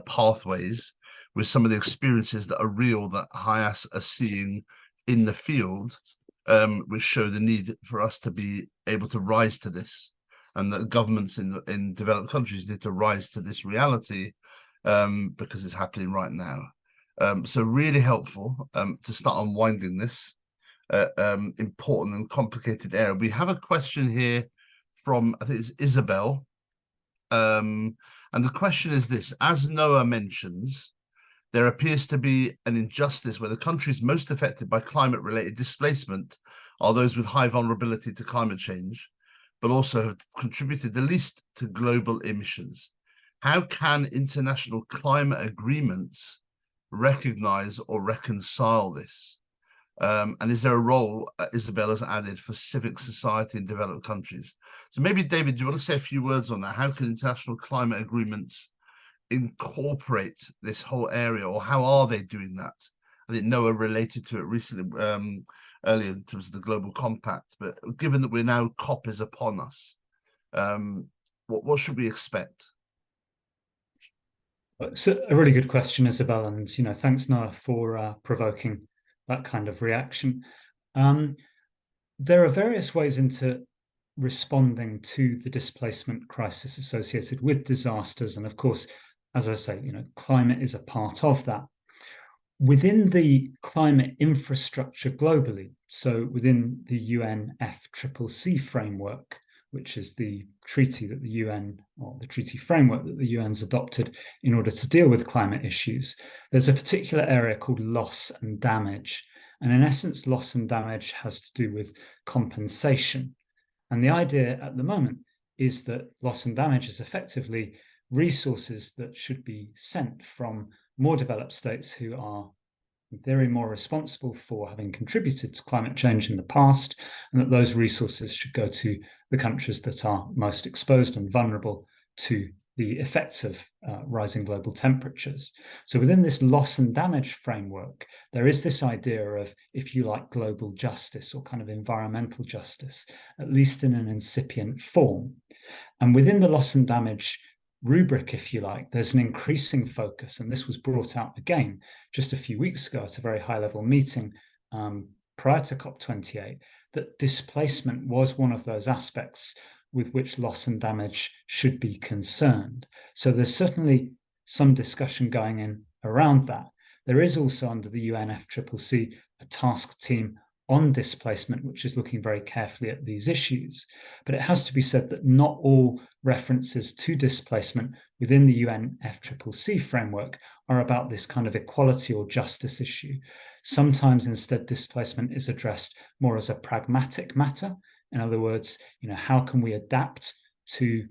pathways, with some of the experiences that are real that HIAS are seeing in the field, which show the need for us to be able to rise to this, and that governments in developed countries need to rise to this reality, because it's happening right now. So really helpful to start unwinding this important and complicated area. We have a question here from, I think it's Isabel, and the question is this: as Noah mentions, there appears to be an injustice where the countries most affected by climate-related displacement are those with high vulnerability to climate change, but also have contributed the least to global emissions. How can international climate agreements recognize or reconcile this? And is there a role Isabel has added for civic society in developed countries? So maybe, David, do you want to say a few words on that? How can international climate agreements incorporate this whole area, or how are they doing that? I think Noah related to it recently, earlier, in terms of the global compact, but given that we're now COP is upon us, what should we expect? It's a really good question, Isabel, and thanks, Noah, for provoking that kind of reaction. There are various ways into responding to the displacement crisis associated with disasters, and of course, as I say, climate is a part of that. Within the climate infrastructure globally, so within the UNFCCC framework, which is the treaty that the UN, or the treaty framework that the UN's adopted in order to deal with climate issues, there's a particular area called loss and damage. And in essence, loss and damage has to do with compensation. And the idea at the moment is that loss and damage is effectively resources that should be sent from more developed states who are in theory more responsible for having contributed to climate change in the past, and that those resources should go to the countries that are most exposed and vulnerable to the effects of rising global temperatures. So within this loss and damage framework, there is this idea of, if you like, global justice, or kind of environmental justice, at least in an incipient form. And within the loss and damage rubric, if you like, there's an increasing focus, and this was brought out again just a few weeks ago at a very high-level meeting prior to COP28, that displacement was one of those aspects with which loss and damage should be concerned. So there's certainly some discussion going in around that. There is also, under the UNFCCC, a task team on displacement, which is looking very carefully at these issues. But it has to be said that not all references to displacement within the UNFCCC framework are about this kind of equality or justice issue. Sometimes instead displacement is addressed more as a pragmatic matter. In other words, how can we adapt to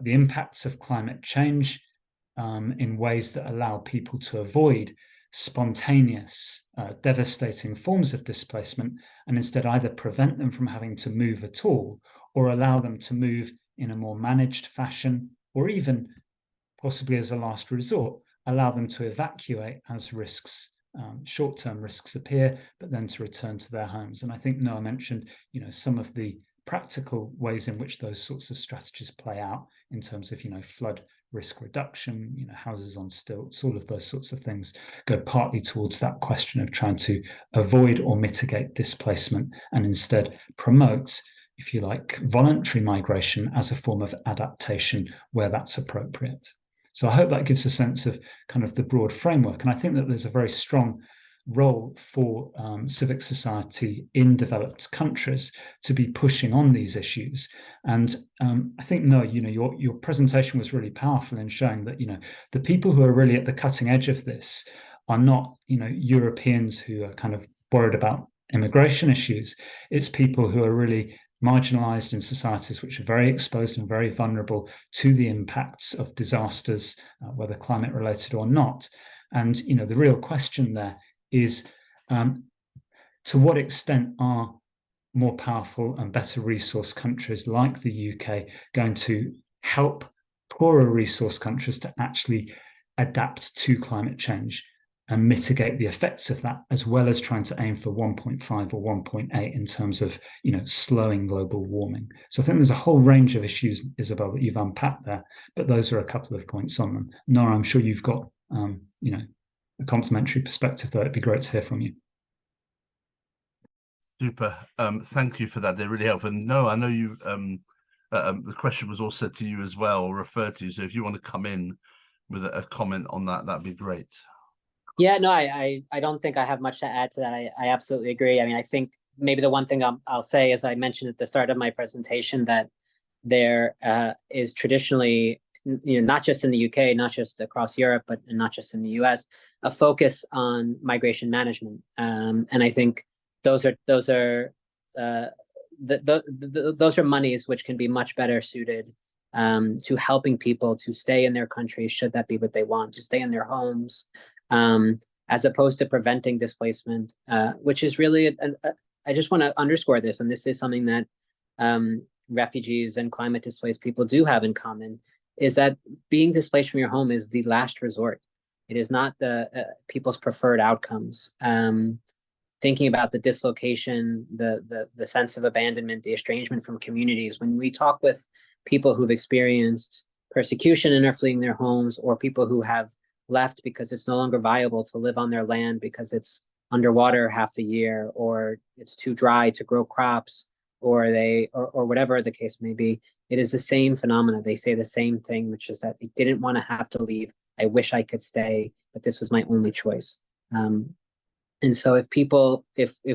the impacts of climate change in ways that allow people to avoid spontaneous, devastating forms of displacement, and instead either prevent them from having to move at all, or allow them to move in a more managed fashion, or even, possibly as a last resort, allow them to evacuate as risks, short-term risks appear, but then to return to their homes. And I think Noah mentioned, some of the practical ways in which those sorts of strategies play out in terms of, flood risk reduction, houses on stilts, all of those sorts of things go partly towards that question of trying to avoid or mitigate displacement, and instead promote, if you like, voluntary migration as a form of adaptation where that's appropriate. So I hope that gives a sense of kind of the broad framework. And I think that there's a very strong role for civic society in developed countries to be pushing on these issues. And I think, Noah, your presentation was really powerful in showing that, the people who are really at the cutting edge of this are not, Europeans who are kind of worried about immigration issues. It's people who are really marginalized in societies which are very exposed and very vulnerable to the impacts of disasters, whether climate related or not. And, the real question there is, to what extent are more powerful and better resource countries like the UK going to help poorer resource countries to actually adapt to climate change and mitigate the effects of that, as well as trying to aim for 1.5 or 1.8 in terms of, slowing global warming. So I think there's a whole range of issues, Isabel, that you've unpacked there, but those are a couple of points on them. Nora, I'm sure you've got, a complementary perspective, though. It'd be great to hear from you. Super. Thank you for that. They're really helpful. And no, I know you. The question was also to you as well, or referred to you. So if you want to come in with a comment on that, that'd be great. Yeah, no, I don't think I have much to add to that. I absolutely agree. I mean, I think maybe the one thing I'll say, as I mentioned at the start of my presentation, that there is traditionally, not just in the UK, not just across Europe, but not just in the US, a focus on migration management. And I think those are monies which can be much better suited to helping people to stay in their countries, should that be what they want, to stay in their homes, as opposed to preventing displacement, which is really, I just want to underscore this, and this is something that refugees and climate displaced people do have in common, is that being displaced from your home is the last resort. It is not the people's preferred outcomes. Thinking about the dislocation, the sense of abandonment, the estrangement from communities. When we talk with people who've experienced persecution and are fleeing their homes, or people who have left because it's no longer viable to live on their land because it's underwater half the year, or it's too dry to grow crops, or whatever the case may be, it is the same phenomena. They say the same thing, which is that they didn't want to have to leave. I wish I could stay, but this was my only choice. And so if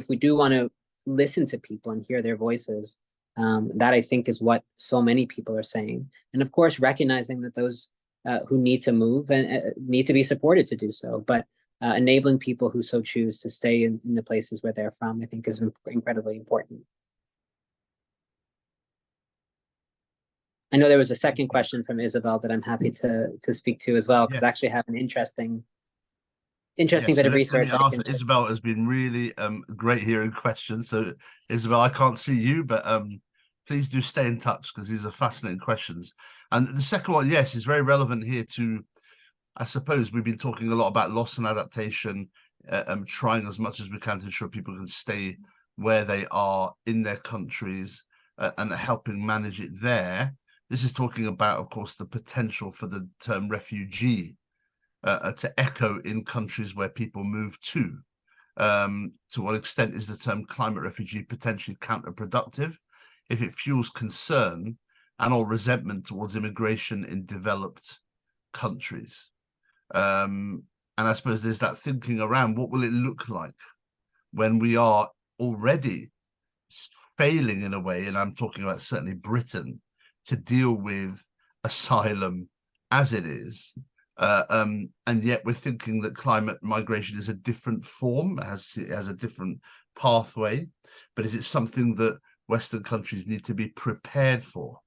we do want to listen to people and hear their voices, that I think is what so many people are saying. And of course, recognizing that those who need to move and need to be supported to do so, but enabling people who so choose to stay in the places where they're from, I think is incredibly important. I know there was a second question from Isabel that I'm happy to speak to as well, because I actually have an interesting bit of research. Isabel has been really great hearing questions. So Isabel, I can't see you, but please do stay in touch, because these are fascinating questions. And the second one, yes, is very relevant here to, I suppose we've been talking a lot about loss and adaptation, trying as much as we can to ensure people can stay where they are in their countries, and helping manage it there. This is talking about, of course, the potential for the term refugee to echo in countries where people move to. To what extent is the term climate refugee potentially counterproductive if it fuels concern and or resentment towards immigration in developed countries? And I suppose there's that thinking around, what will it look like when we are already failing in a way, and I'm talking about certainly Britain, to deal with asylum as it is, and yet we're thinking that climate migration is a different form, it has a different pathway, but is it something that Western countries need to be prepared for?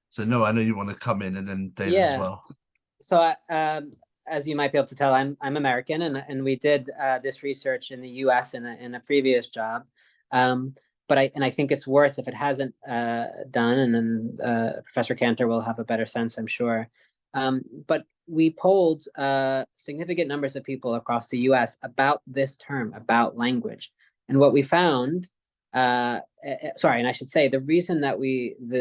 So Noah, I know you want to come in, and then David as well. So as you might be able to tell, I'm American, and we did this research in the US in a previous job. But I think it's worth, if it hasn't done, and then Professor Cantor will have a better sense, I'm sure. But we polled significant numbers of people across the US about this term, about language. And what we found, and I should say, the reason that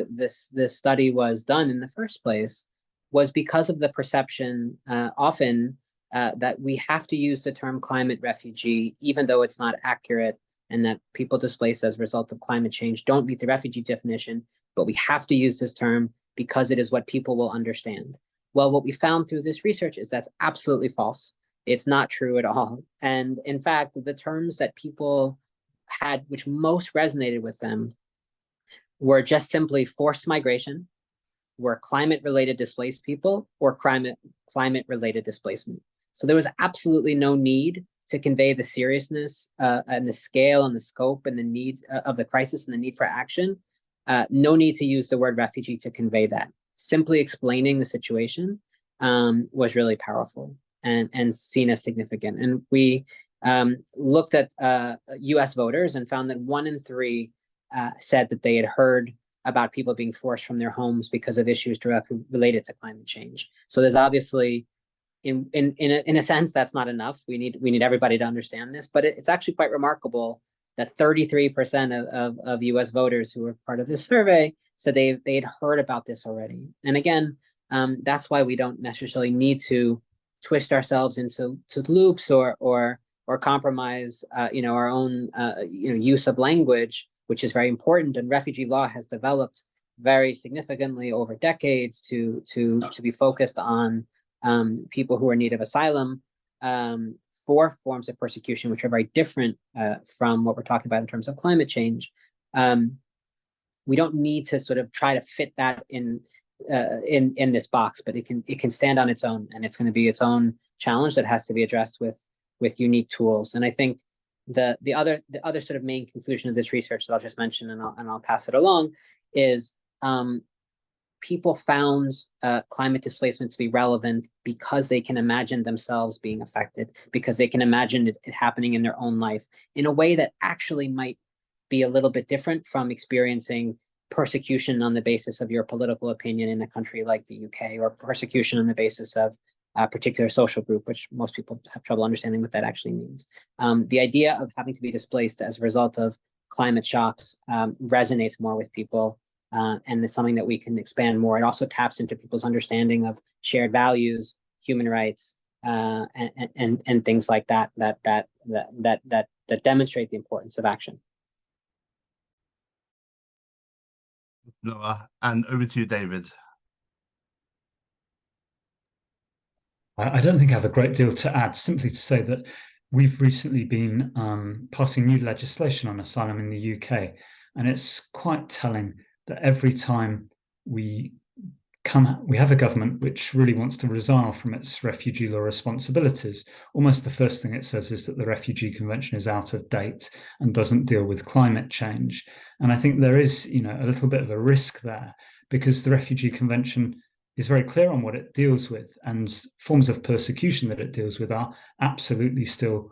this study was done in the first place was because of the perception often that we have to use the term climate refugee, even though it's not accurate, and that people displaced as a result of climate change don't meet the refugee definition, but we have to use this term because it is what people will understand. Well, what we found through this research is that's absolutely false. It's not true at all. And in fact, the terms that people had, which most resonated with them, were just simply forced migration, were climate-related displaced people, or climate-related displacement. So there was absolutely no need to convey the seriousness and the scale and the scope and the need of the crisis and the need for action. No need to use the word refugee to convey that. Simply explaining the situation was really powerful and seen as significant. And we looked at US voters and found that 1 in 3 said that they had heard about people being forced from their homes because of issues directly related to climate change. So there's obviously, in a sense, that's not enough. We need everybody to understand this, but it's actually quite remarkable that 33% of US voters who were part of this survey said they had heard about this already. And again, that's why we don't necessarily need to twist ourselves into loops or compromise our own use of language, which is very important. And refugee law has developed very significantly over decades to be focused on people who are in need of asylum for forms of persecution, which are very different from what we're talking about in terms of climate change. We don't need to sort of try to fit that in this box, but it can stand on its own, and it's going to be its own challenge that has to be addressed with unique tools. And I think the other sort of main conclusion of this research that I'll just mention and I'll pass it along is people found climate displacement to be relevant because they can imagine themselves being affected, because they can imagine it happening in their own life in a way that actually might be a little bit different from experiencing persecution on the basis of your political opinion in a country like the UK, or persecution on the basis of a particular social group, which most people have trouble understanding what that actually means. The idea of having to be displaced as a result of climate shocks resonates more with people, and it's something that we can expand more. It also taps into people's understanding of shared values, human rights, and things like that demonstrate the importance of action. Noah, and over to you, David. I don't think I have a great deal to add, simply to say that we've recently been passing new legislation on asylum in the UK, and it's quite telling that every time we have a government which really wants to resign from its refugee law responsibilities, almost the first thing it says is that the Refugee Convention is out of date and doesn't deal with climate change. And I think there is, a little bit of a risk there, because the Refugee Convention is very clear on what it deals with, and forms of persecution that it deals with are absolutely still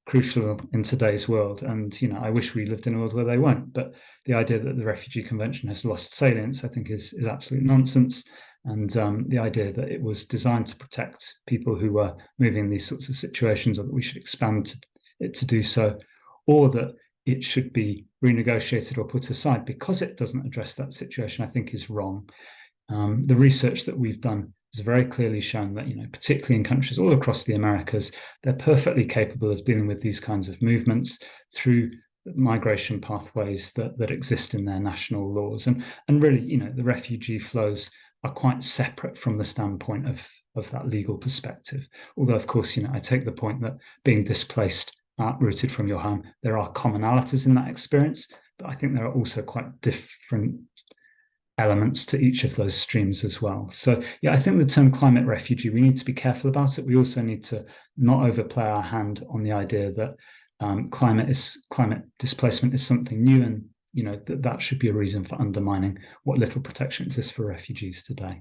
crucial in today's world. And I wish we lived in a world where they weren't, but the idea that the Refugee Convention has lost salience, I think, is absolute nonsense. And the idea that it was designed to protect people who were moving in these sorts of situations, or that we should expand it to do so, or that it should be renegotiated or put aside because it doesn't address that situation, I think is wrong. The research that we've done has very clearly shown that, particularly in countries all across the Americas, they're perfectly capable of dealing with these kinds of movements through migration pathways that exist in their national laws. And really, the refugee flows are quite separate from the standpoint of that legal perspective. Although, of course, I take the point that being displaced, uprooted from your home, there are commonalities in that experience, but I think there are also quite different elements to each of those streams as well. So yeah, I think the term climate refugee, we need to be careful about it. We also need to not overplay our hand on the idea that climate displacement is something new, and that should be a reason for undermining what little protection exists for refugees today.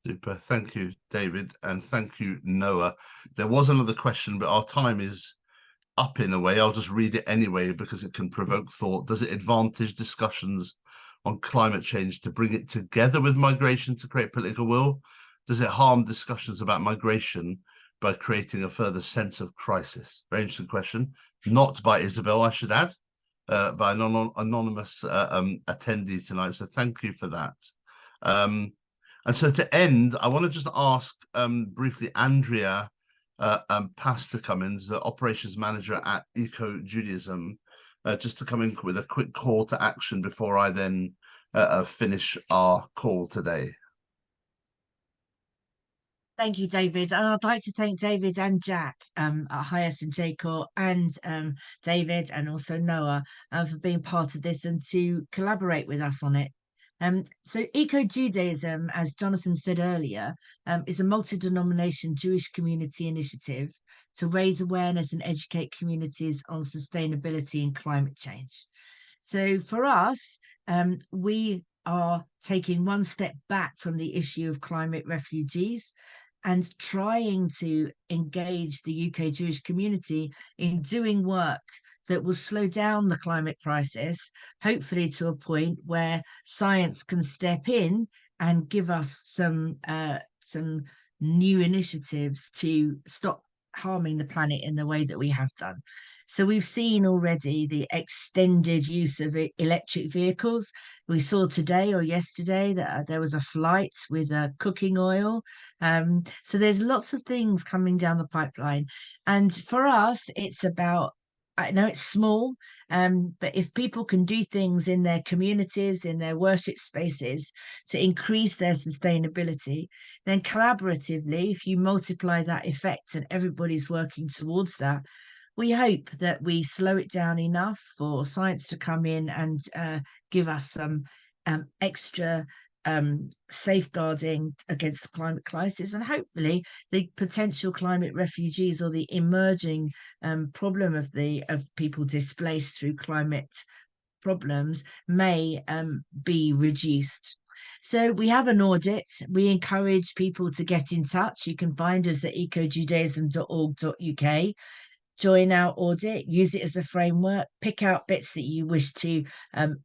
Super. Thank you, David, and thank you, Noah. There was another question, but our time is up in a way. I'll just read it anyway because it can provoke thought. Does it advantage discussions on climate change to bring it together with migration to create political will? Does it harm discussions about migration by creating a further sense of crisis? Very interesting question. Not by Isabel, I should add, by an anonymous attendee tonight. So thank you for that. And so to end, I want to just ask briefly Andrea Pastor Cummins, the operations manager at EcoJudaism, just to come in with a quick call to action before I then finish our call today. Thank you, David. And I'd like to thank David and Jack at HIAS+JCORE, and David and also Noah for being part of this and to collaborate with us on it. So EcoJudaism, as Jonathan said earlier, is a multi-denomination Jewish community initiative to raise awareness and educate communities on sustainability and climate change. So for us, we are taking one step back from the issue of climate refugees and trying to engage the UK Jewish community in doing work that will slow down the climate crisis, hopefully to a point where science can step in and give us some new initiatives to stop harming the planet in the way that we have done. So we've seen already the extended use of electric vehicles. We saw today or yesterday that there was a flight with cooking oil. So there's lots of things coming down the pipeline. And for us, it's about, I know it's small, but if people can do things in their communities, in their worship spaces to increase their sustainability, then collaboratively, if you multiply that effect and everybody's working towards that, we hope that we slow it down enough for science to come in and give us some extra safeguarding against the climate crisis, and hopefully the potential climate refugees or the emerging problem of people displaced through climate problems may be reduced. So we have an audit. We encourage people to get in touch. You can find us at ecojudaism.org.uk. Join our audit, use it as a framework, pick out bits that you wish to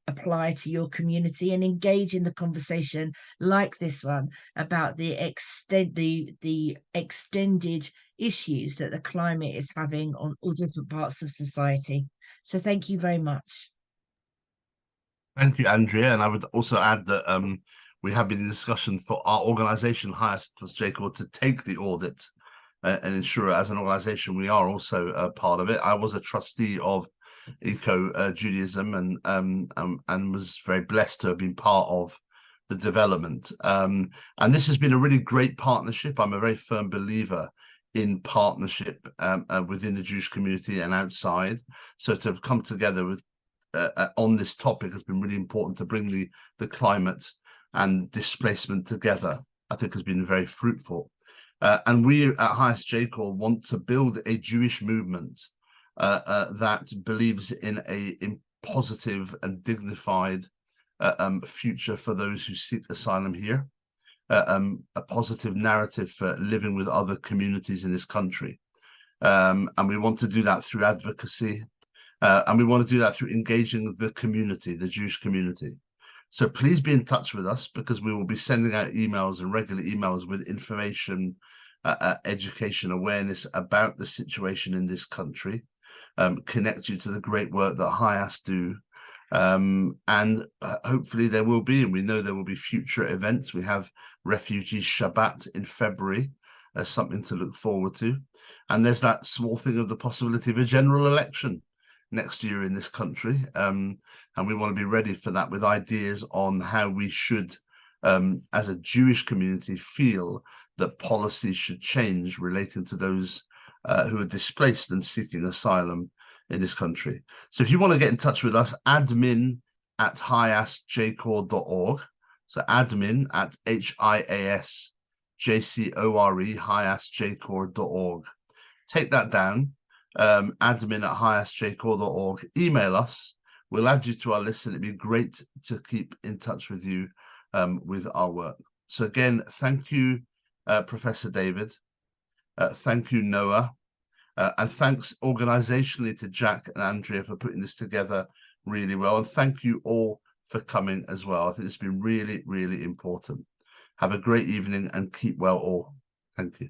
apply to your community, and engage in the conversation like this one about the extended issues that the climate is having on all different parts of society. So thank you very much. Thank you, Andrea. And I would also add that we have been in discussion for our organisation, HIAS+JCORE, to take the audit and ensure as an organisation we are also a part of it. I was a trustee of EcoJudaism and was very blessed to have been part of the development. And this has been a really great partnership. I'm a very firm believer in partnership within the Jewish community and outside. So to have come together with on this topic has been really important to bring the climate and displacement together. I think has been very fruitful. And we at HIAS+JCORE want to build a Jewish movement that believes in a positive and dignified future for those who seek asylum here, a positive narrative for living with other communities in this country. And we want to do that through advocacy, and we want to do that through engaging the community, the Jewish community. So please be in touch with us, because we will be sending out emails and regular emails with information, education, awareness about the situation in this country, connect you to the great work that HIAS do. And hopefully there will be, and we know there will be future events. We have Refugee Shabbat in February as something to look forward to. And there's that small thing of the possibility of a general election next year in this country. And we want to be ready for that with ideas on how we should, as a Jewish community, feel that policies should change relating to those who are displaced and seeking asylum in this country. So if you want to get in touch with us, admin@hiasjcore.org. So admin@HIAS+JCORE, HIASJCORE.org. Take that down, admin@hiasjcore.org. Email us. We'll add you to our list, and it'd be great to keep in touch with you with our work. So again, thank you, Professor David. Thank you, Noah. And thanks organizationally to Jack and Andrea for putting this together really well. And thank you all for coming as well. I think it's been really, really important. Have a great evening and keep well all. Thank you.